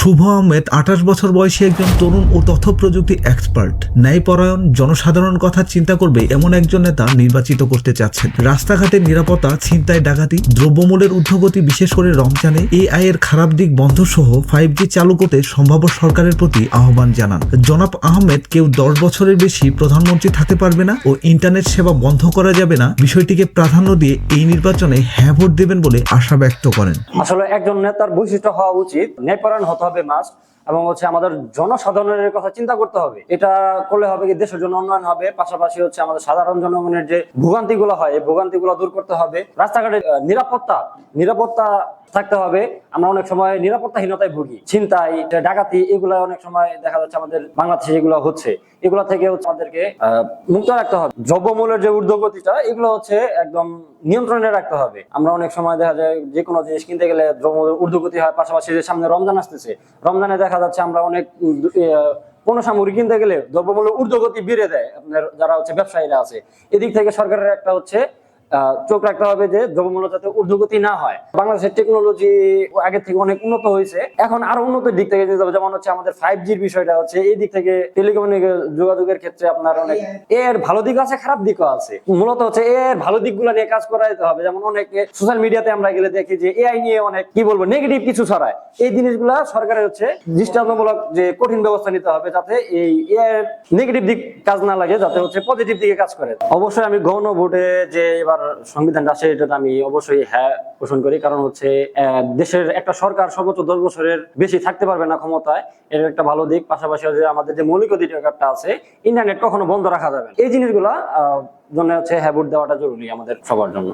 শুভ আহমেদ ২৮ বছর বয়সী একজন তরুণ ও তথ্য প্রযুক্তি এক্সপার্ট। ন্যায়পরায়ণ, জনসাধারণ কথা চিন্তা করবে এমন একজন নেতা নির্বাচিত করতে চাচ্ছেন। রাস্তাঘাটের নিরাপত্তা, ছিনতাই, ডাকাতি, দ্রব্যমূল্যের ঊর্ধ্বগতি, বিশেষ করে রমজানে এআই এর খারাপ দিক বন্ধ সহ 5G চালু করতে সম্ভাব্য সরকারের প্রতি আহ্বান জানান। জনাব আহমেদ কেউ 10 বছরের বেশি প্রধানমন্ত্রী থাকতে পারবে না ও ইন্টারনেট সেবা বন্ধ করা যাবে না বিষয়টিকে প্রাধান্য দিয়ে এই নির্বাচনে হ্যাঁ ভোট দেবেন বলে আশা ব্যক্ত করেন। আসলে একজন নেতার বৈশিষ্ট্য হওয়া উচিত ন্যায়পরায়ণ হতে হবে মাস্ট, এবং আমাদের জনসাধারণের কথা চিন্তা করতে হবে। এটা করলে হবে কি দেশের জন্য উন্নয়ন হবে, পাশাপাশি আমাদের সাধারণ জনগণের যে ভোগান্তি গুলো হয় এই ভোগান্তি গুলো দূর করতে হবে। রাস্তাঘাটে নিরাপত্তা থাকতে হবে। আমরা অনেক সময় নিরাপত্তাহীনতায় ভুগি, ছিনতাই, ডাকাতি, এগুলা অনেক সময় দেখা যাচ্ছে আমাদের বাংলাদেশে যেগুলো হচ্ছে এগুলা থেকে আমাদেরকে মুক্ত রাখতে হবে। দ্রব্যমূল্যের যে ঊর্ধ্বগতিটা এগুলো একদম নিয়ন্ত্রণে রাখতে হবে। আমরা অনেক সময় দেখা যায় যে কোনো জিনিস কিনতে গেলে দ্রব্যমূল্যের ঊর্ধ্বগতি হয়, পাশাপাশি যে সামনে রমজান আসতেছে, রমজানে দেখা যাচ্ছে আমরা অনেক কোনো সামগ্রী কিনতে গেলে দ্রব্যমূল্যের ঊর্ধ্বগতি বেড়ে দেয় আপনার যারা ব্যবসায়ীরা আছে। এদিক থেকে সরকারের একটা চোখ রাখতে হবে যে দ্রব্যমূল্য যাতে ঊর্ধ্বগতি না হয়। বাংলাদেশের টেকনোলজি আগে থেকে অনেক উন্নত হয়েছে, এখন আরো উন্নতির দিক থেকে যেতে হবে। যেমন আমাদের 5Gর বিষয়টা এই দিক থেকে টেলিকমিউনিকেশন যোগাযোগের ক্ষেত্রে আপনার অনেক এর ভালো দিক আছে, খারাপ দিকও আছে। মূলত এর ভালো দিকগুলো নিয়ে কাজ করাইতে হবে। যেমন অনেকে সোশ্যাল মিডিয়াতে আমরা গেলে দেখি যে এআই নিয়ে অনেক নেগেটিভ কিছু ছড়ায়। এই জিনিসগুলা সরকারের দৃষ্টান্তমূলক যে কঠিন ব্যবস্থা নিতে হবে যাতে এই এর নেগেটিভ দিক কাজ না লাগে, যাতে পজিটিভ দিকে কাজ করে। অবশ্যই আমি গণ ভোটে যে এবার সংবিধান আসে এটাতে আমি অবশ্যই হ্যাঁ পোষণ করি, কারণ দেশের একটা সরকার সর্বোচ্চ 10 বছরের বেশি থাকতে পারবে না ক্ষমতায়, এর একটা ভালো দিক। পাশাপাশি আমাদের যে মৌলিক অধিকারটা আছে, ইন্টারনেট কখনো বন্ধ রাখা যাবে না, এই জিনিসগুলা জন্য হ্যাঁ ভোট দেওয়াটা জরুরি আমাদের সবার জন্য।